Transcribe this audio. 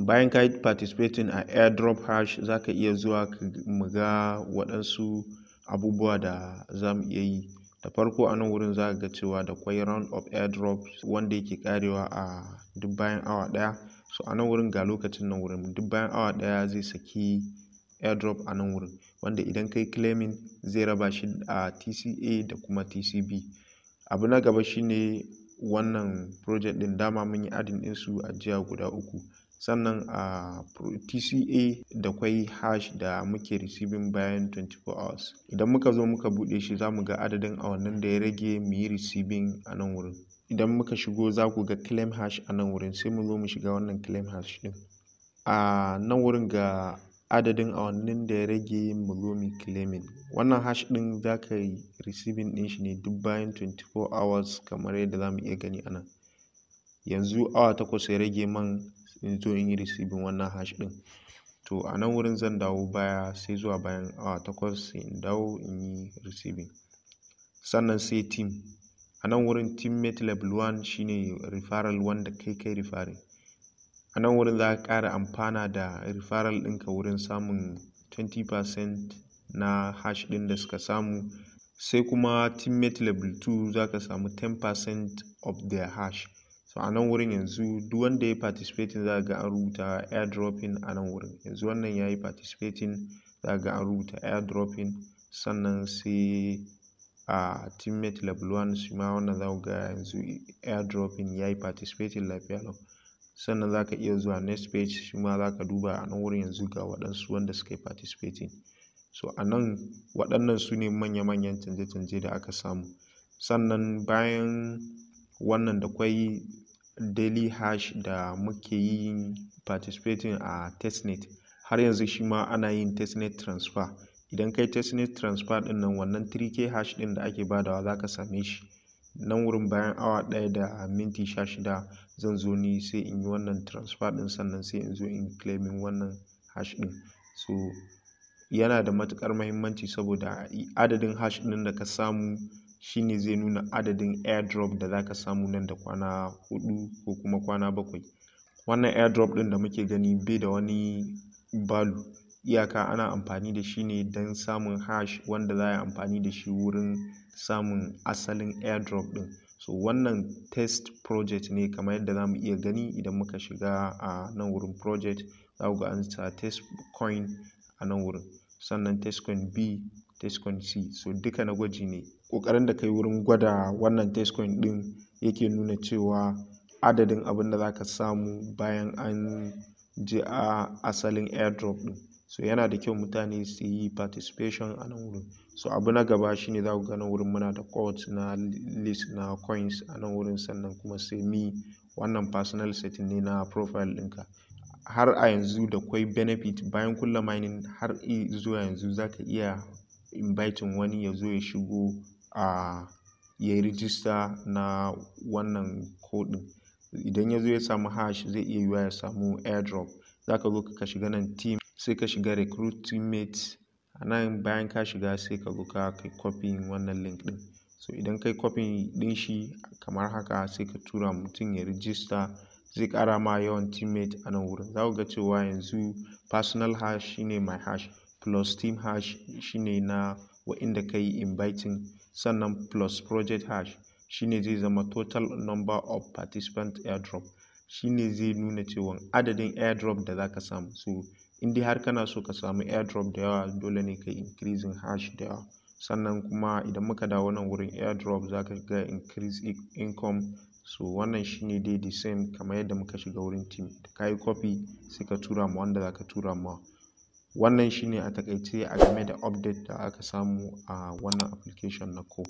Bayan ka yi participating a AirDrop Hash za ka iya zuwa mu ga waɗansu abubuwa da za mu iya yi. Da farko a nan wurin za ka ga cewa da kwai round of airdrop wanda yake karewa a duk bayan awa ɗaya. So a nan wurin ga lokacin nan wurin duk bayan awa ɗaya zai saki airdrop a nan wurin, wanda idan kai claiming zai raba shi a TCA da kuma TCB. Abu na gaba shine wannan project ɗin dama mun yi adin ɗinsu a jiya guda 3. Sannan a TCA da kwai hash da muke receiving bayan 24 hours. Idan muka zo muka buɗe shi za mu ga adadin awannin da ya rage mu yi receiving a nan wurin. Idan muka shigo za ku ga claim hash a nan wurin, sai mu zo mu shiga wannan claim hash ɗin. A nan wurin ga adadin awannin da ya rage mu zo mu claiming. Wannan hash ɗin za ka yi receiving ɗin shi ne duk bayan 24 hours kamar yadda za mu iya gani a nan. Yanzu awa 8 ya rage man in zo in yi receiving wannan hash ɗin. To a nan wurin zan dawo baya sai zuwa bayan awa 8 sai in dawo in yi receiving. Sannan sai team. A nan wurin teammate level 1 shine referral wanda kai referring. A nan wurin za ka ƙara amfana da referral ɗinka wurin samun 20% na hash ɗin da suka samu. Sai kuma teammate level 2 za ka samu 10% of their hash. So a nan wurin yanzu duk wanda ya participating za ga an rubuta airdropping a nan wurin. Yanzu wannan ya yi participating za ga an rubuta airdropping. Sannan sai a teammate level 1 shi ma wannan za ku ga yanzu airdropping ya yi participating lafiya lau. Sannan za ka iya zuwa next page shi ma za ka duba a nan wurin yanzu ga waɗansu wanda suka yi participating. So a nan waɗannan su ne manya-manyan canje-canje da aka samu. Sannan bayan wannan da kwai daily hash da muke yin participating a testnet. Har yanzu shi ma ana yin testnet transfer. Idan kai testnet transfer ɗin nan wannan 3k hash ɗin da ake badawa za ka same shi. Nan wurin bayan awa 1 da minti 16 zan zo ni sai in yi wannan transfer ɗin sannan sai in zo in claiming wannan hash ɗin. So yana da matuƙar muhimmanci saboda adadin hash ɗin da ka samu shine zai nuna adadin airdrop da za ka samu nan da kwana 4 ko kuma kwana 7. Wannan airdrop ɗin da muke gani bai da wani value. Iyaka ana amfani da shi ne don samun hash wanda za a yi amfani da shi wurin samun asalin airdrop ɗin. So wannan test project ne kamar yadda za mu iya gani idan muka shiga a nan wurin project za ku ga an sa test coin a nan wurin. Sannan test coin B, test coin C. So duka na gwaji ne. Ƙoƙarin da kai wurin gwada wannan test coin ɗin yake nuna cewa adadin abin da za ka samu bayan an je a asalin airdrop ɗin. So yana da kyau mutane su yi participation a nan wurin. So abu na gaba shine za ku ga nan wurin muna da quotes na list na coins a nan wurin. Sannan kuma sai me wannan personal setting ne na profile ɗinka. Har a yanzu da kwai benefit bayan kulla mining har zuwa yanzu za ka iya inviting wani ya zo ya shigo a yayi register na wannan code ɗin. Idan ya zo ya samu hash zai iya yiwuwa ya samu airdrop. Za ka zo ka shiga nan team sai ka shiga recruit teammates. A nan bayan ka shiga sai ka zo ka kai copying wannan link ɗin. So idan kai copying ɗin shi kamar haka sai ka tura mutum ya register zai ƙara ma yawan teammate a nan wurin. Za ku ga cewa yanzu personal hash shine my hash plus team hash shine na wa'inda ka yi inviting. Sannan plus project hash shine zai zama total number of participant airdrop. Shine zai nuna cewa adadin airdrop da za ka samu. So in dai har kana so ka samu airdrop da yawa dole ne ka yi increasing hash da yawa. Sannan kuma idan muka dawo nan wurin airdrop za ka ga increase income. So wannan shine dai the same kamar yadda muka shiga wurin team. Da ka yi copy sai ka tura ma wanda za ka tura ma. Wannan shine a takaice a game da update da aka samu a wannan application na Ko.